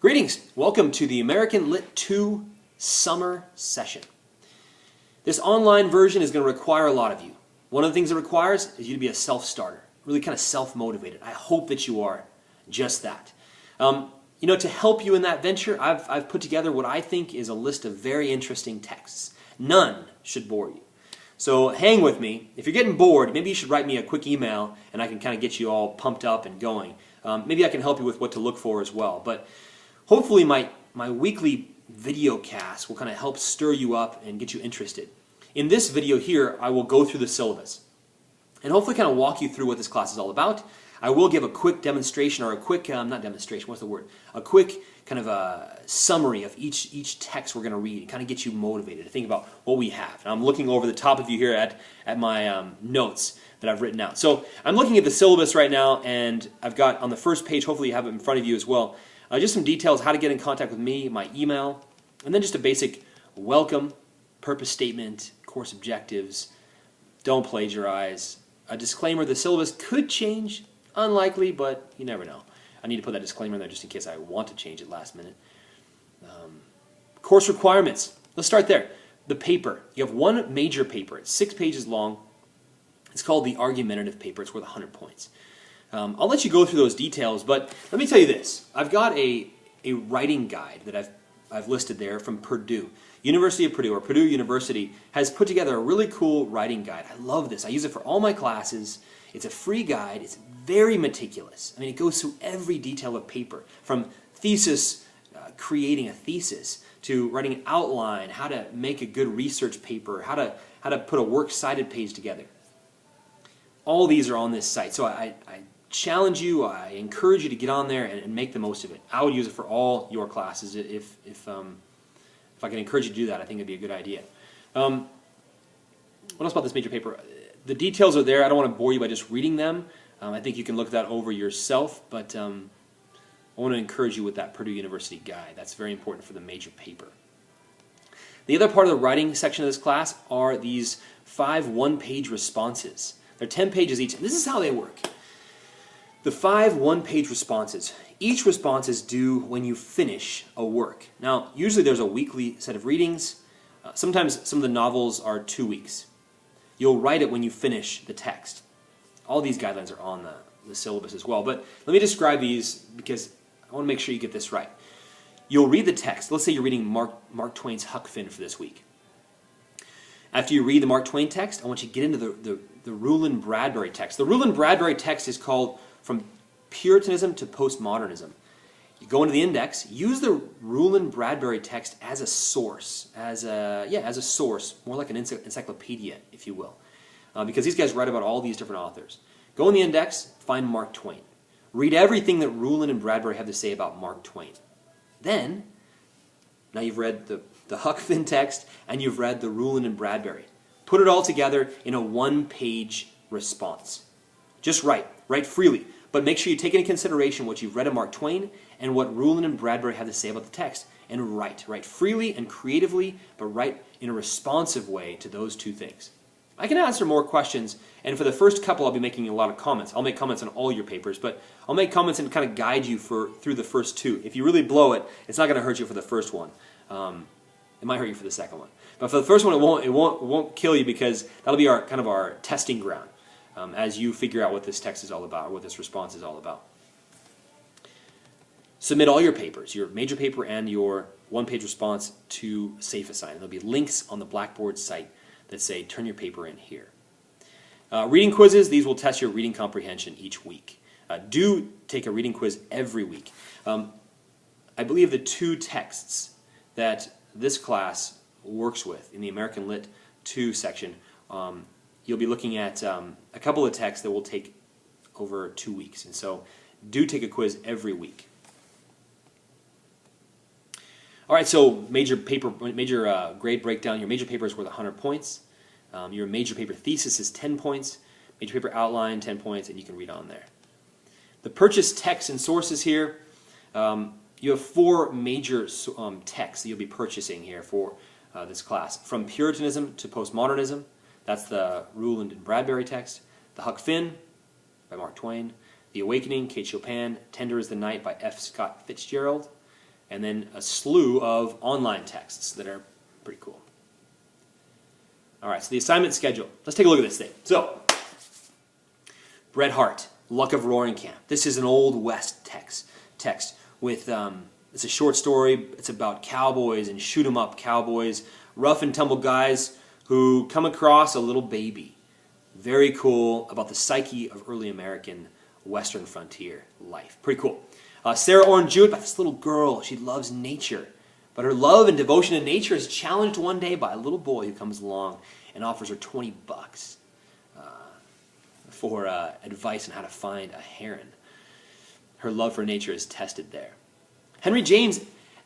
Greetings! Welcome to the American Lit 2 summer session. This online version is going to require a lot of you. One of the things it requires is you to be a self-starter, really kind of self-motivated. I hope that you are just that. To help you in that venture, I've put together what I think is a list of very interesting texts. None should bore you. So hang with me. If you're getting bored, maybe you should write me a quick email and I can kind of get you all pumped up and going. Maybe I can help you with what to look for as well. But hopefully my weekly video cast will kind of help stir you up and get you interested. In this video here, I will go through the syllabus and hopefully kind of walk you through what this class is all about. I will give a quick demonstration, or a quick, not demonstration, what's the word? A quick kind of a summary of each text we're going to read and kind of get you motivated to think about what we have. And I'm looking over the top of you here at my notes that I've written out. So I'm looking at the syllabus right now, and I've got on the first page, hopefully you have it in front of you as well, just some details, how to get in contact with me, my email, and then just a basic welcome, purpose statement, course objectives, don't plagiarize, a disclaimer, the syllabus could change, unlikely, but you never know. I need to put that disclaimer in there just in case I want to change it last minute. Course requirements, let's start there. The paper, you have one major paper, it's 6 pages long. It's called the argumentative paper, it's worth 100 points. I'll let you go through those details, but let me tell you this. I've got a writing guide that I've listed there from Purdue. University of Purdue, or Purdue University, has put together a really cool writing guide. I love this. I use it for all my classes. It's a free guide. It's very meticulous. I mean, it goes through every detail of paper, from thesis, creating a thesis, to writing an outline, how to make a good research paper, how to put a works cited page together. All these are on this site, so I challenge you, I encourage you to get on there and make the most of it. I would use it for all your classes. If I can encourage you to do that, I think it'd be a good idea. What else about this major paper? The details are there. I don't want to bore you by just reading them. I think you can look that over yourself, but I want to encourage you with that Purdue University guide. That's very important for the major paper. The other part of the writing section of this class are these 5 one-page responses. They're 10 pages each, and this is how they work. The 5 one-page responses. Each response is due when you finish a work. Now, usually there's a weekly set of readings. Sometimes some of the novels are 2 weeks. You'll write it when you finish the text. All these guidelines are on the syllabus as well. But let me describe these because I want to make sure you get this right. You'll read the text. Let's say you're reading Mark Twain's Huck Finn for this week. After you read the Mark Twain text, I want you to get into the Rulin Bradbury text. The Rulin Bradbury text is called From Puritanism to Postmodernism. You go into the index, use the Rulin Bradbury text as a source, as a source, more like an encyclopedia, if you will, because these guys write about all these different authors. Go in the index, find Mark Twain. Read everything that Rulin and Bradbury have to say about Mark Twain. Then, now you've read the Huck Finn text and you've read the Rulin and Bradbury. Put it all together in a one-page response. Just write freely. But make sure you take into consideration what you've read of Mark Twain and what Rulin and Bradbury have to say about the text. And write. Write freely and creatively, but write in a responsive way to those two things. I can answer more questions, and for the first couple I'll be making a lot of comments. I'll make comments on all your papers, but I'll make comments and kind of guide you through the first 2. If you really blow it, it's not going to hurt you for the first one. It might hurt you for the second one. But for the first one, it won't kill you, because that'll be our testing ground. As you figure out what this text is all about, or what this response is all about. Submit all your papers, your major paper and your one-page response, to SafeAssign. There'll be links on the Blackboard site that say, turn your paper in here. Reading quizzes, these will test your reading comprehension each week. Do take a reading quiz every week. I believe the 2 texts that this class works with in the American Lit 2 section, you'll be looking at a couple of texts that will take over 2 weeks. And so do take a quiz every week. All right, so major grade breakdown. Your major paper is worth 100 points. Your major paper thesis is 10 points. Major paper outline, 10 points, and you can read on there. The purchase texts and sources here, you have 4 major texts that you'll be purchasing here for this class. From Puritanism to Postmodernism, that's the Rulin and Bradbury text. The Huck Finn by Mark Twain. The Awakening, Kate Chopin. Tender is the Night by F. Scott Fitzgerald. and then a slew of online texts that are pretty cool. All right, so the assignment schedule. Let's take a look at this thing. So, Bret Harte, Luck of Roaring Camp. This is an Old West text with, it's a short story. It's about cowboys and shoot-'em-up cowboys, rough and tumble guys who come across a little baby. Very cool, about the psyche of early American Western frontier life. Pretty cool. Sarah Orne Jewett, about this little girl. She loves nature. But her love and devotion to nature is challenged one day by a little boy who comes along and offers her $20 for advice on how to find a heron. Her love for nature is tested there. Henry James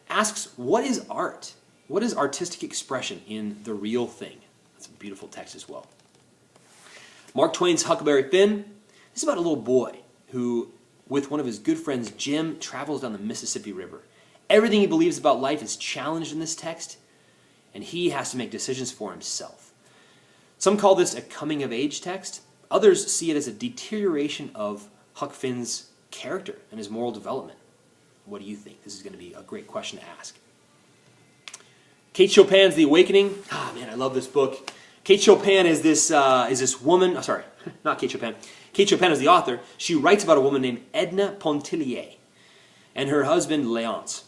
asks, what is art? What is artistic expression in the real thing? That's a beautiful text as well. Mark Twain's Huckleberry Finn. This is about a little boy who, with one of his good friends Jim, travels down the Mississippi River. Everything he believes about life is challenged in this text, and he has to make decisions for himself. Some call this a coming-of-age text. Others see it as a deterioration of Huck Finn's character and his moral development. What do you think? This is going to be a great question to ask. Kate Chopin's The Awakening. Ah, man, I love this book. Kate Chopin is this woman. Oh, sorry, not Kate Chopin. Kate Chopin is the author. She writes about a woman named Edna Pontellier and her husband Léonce.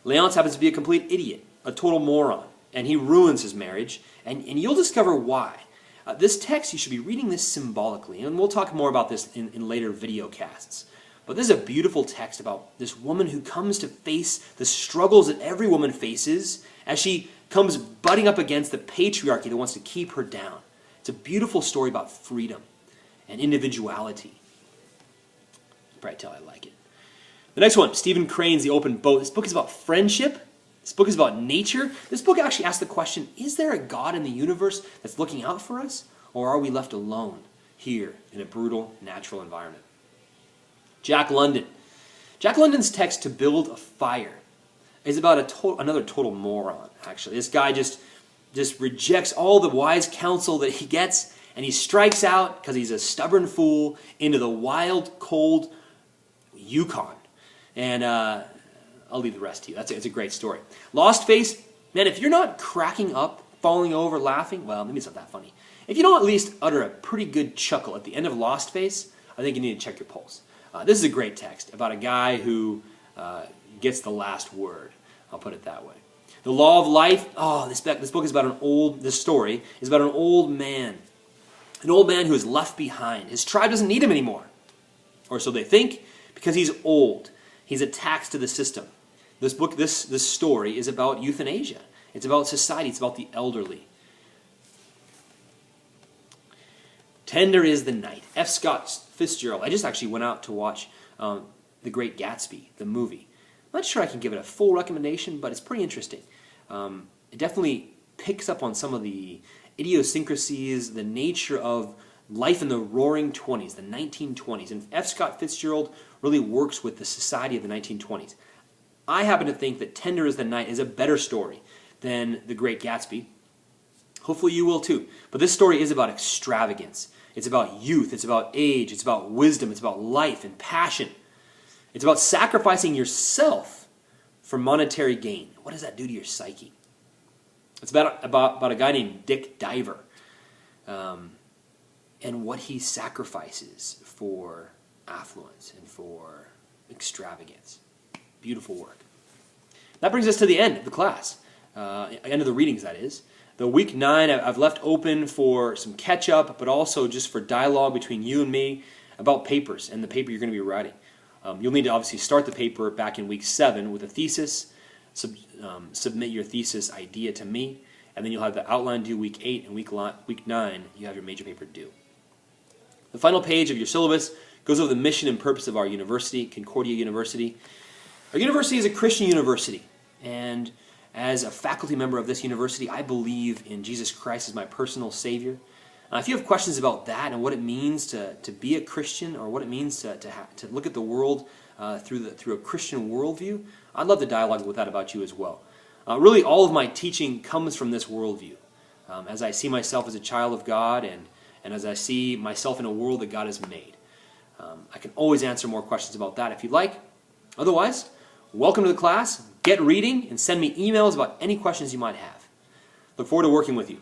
Léonce happens to be a complete idiot, a total moron, and he ruins his marriage, and you'll discover why. This text, you should be reading this symbolically, and we'll talk more about this in later video casts. But this is a beautiful text about this woman who comes to face the struggles that every woman faces as she comes butting up against the patriarchy that wants to keep her down. It's a beautiful story about freedom and individuality. You can probably tell I like it. The next one, Stephen Crane's The Open Boat. This book is about friendship. This book is about nature. This book actually asks the question, is there a God in the universe that's looking out for us? Or are we left alone here in a brutal natural environment? Jack London. Jack London's text, To Build a Fire, is about another total moron, actually. This guy just rejects all the wise counsel that he gets, and he strikes out, because he's a stubborn fool, into the wild, cold Yukon. And I'll leave the rest to you. It's a great story. Lost Face, man, if you're not cracking up, falling over, laughing, well, maybe it's not that funny. If you don't at least utter a pretty good chuckle at the end of Lost Face, I think you need to check your pulse. This is a great text about a guy who gets the last word. I'll put it that way. The Law of Life. Oh, this book is about this story is about an old man who is left behind. His tribe doesn't need him anymore, or so they think, because he's old. He's a tax to the system. This story is about euthanasia. It's about society. It's about the elderly. Tender is the Night. F. Scott Fitzgerald. I just actually went out to watch The Great Gatsby, the movie. I'm not sure I can give it a full recommendation, but it's pretty interesting. It definitely picks up on some of the idiosyncrasies, the nature of life in the Roaring 20s, the 1920s. And F. Scott Fitzgerald really works with the society of the 1920s. I happen to think that Tender is the Night is a better story than The Great Gatsby. Hopefully you will too. But this story is about extravagance. It's about youth. It's about age. It's about wisdom. It's about life and passion. It's about sacrificing yourself for monetary gain. What does that do to your psyche? It's about a guy named Dick Diver and what he sacrifices for affluence and for extravagance. Beautiful work. That brings us to the end of the class, end of the readings, that is. The week 9 I've left open for some catch-up, but also just for dialogue between you and me about papers and the paper you're going to be writing. You'll need to obviously start the paper back in week 7 with a thesis, submit your thesis idea to me, and then you'll have the outline due week 8, and week 9 you have your major paper due. The final page of your syllabus goes over the mission and purpose of our university, Concordia University. Our university is a Christian university, and as a faculty member of this university, I believe in Jesus Christ as my personal Savior. If you have questions about that and what it means to be a Christian, or what it means to look at the world through a Christian worldview, I'd love to dialogue with that about you as well. Really, all of my teaching comes from this worldview. As I see myself as a child of God, and as I see myself in a world that God has made. I can always answer more questions about that if you'd like. Otherwise, welcome to the class, get reading, and send me emails about any questions you might have. Look forward to working with you.